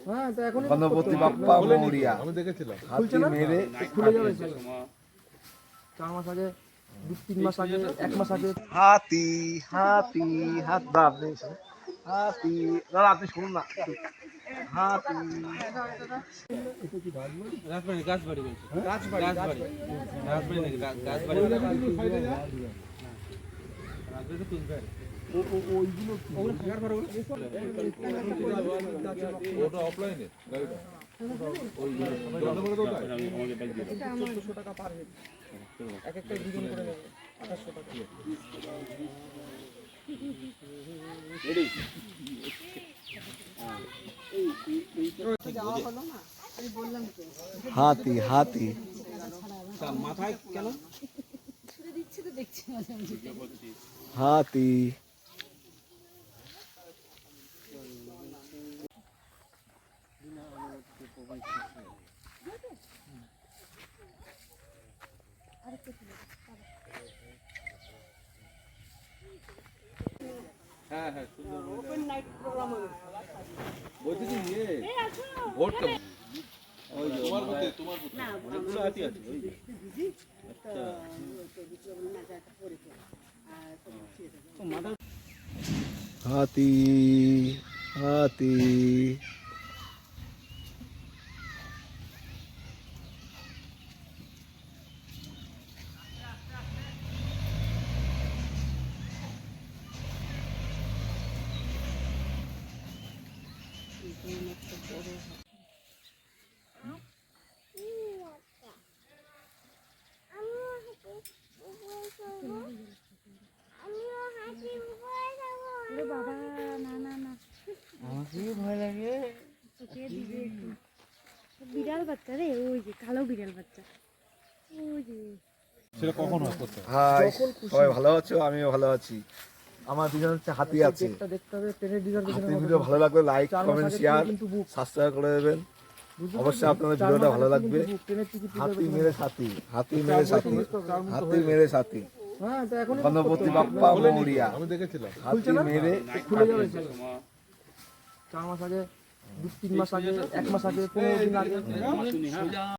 হ্যাঁ তো এখনই গণপতি বাপ্পা মৌরিয়া আমি দেখেছিলাম। হাতি মেরে খুলে যাবে 4 মাস আগে 2-3 মাস আগে 1 মাস আগে হাতি হাতি হাত দাঁড়া হাতি দাদা আপনি শুনুন না হাতি রাজবাড়ি গাছবাড়ি বলছে রাজবাড়ি রাজবাড়ি নাকি গাছবাড়ি রাজবাড়ি তুলবে ওটা অফলাইনে গাড়িটা ওই জনগণের তো তাই। 1400 টাকা পার হেড এক একটা দুজন করে নেবে 2800 টাকা হাতি হাতি মাথায় কেন হাতি হ্যাঁ হ্যাঁ সুন্দর ওপেন নাইট প্রোগ্রাম হবে বলছি কি নিয়ে ভোট কে ওই তোমার মতে না অনেকগুলো হাতি আছে ওই আচ্ছা হাতি হাতি বাবা না না না আমাকে ভয় লাগে তোকে দিবে একটু বিড়াল বাচ্চা রে ওই যে কালো বিড়াল বাচ্চা ওই যে সেটা কখন হয় করতে? হাই সবাই ভালো আছো আমিও ভালো আছি আমার দুজন হচ্ছে হাতি আছে দেখতে দেখতে হবে ট্রেনের ডিজার হাতি ভিডিও ভালো লাগলে লাইক 4 মাস কমেন্ট আগে শেয়ার কিন্তু বুক সাবস্ক্রাইব করে দেবেন বুঝতে অবশ্যই আপনাদের 4 ভিডিওটা মাস ভালো আগে লাগবে কিন্তু বুক, ট্রেনের টিকিট হাতি মেরে সাথী হাতি মেরে সাথী হাতি মেরে সাথী হ্যাঁ তো এখনই গণপতি বাপ্পা মৌরিয়া আমি দেখেছিলাম। হাতি মেরে খুলে যাবে 4 মাস আগে 2-3 মাস আগে 1 মাস আগে 15 দিন আগে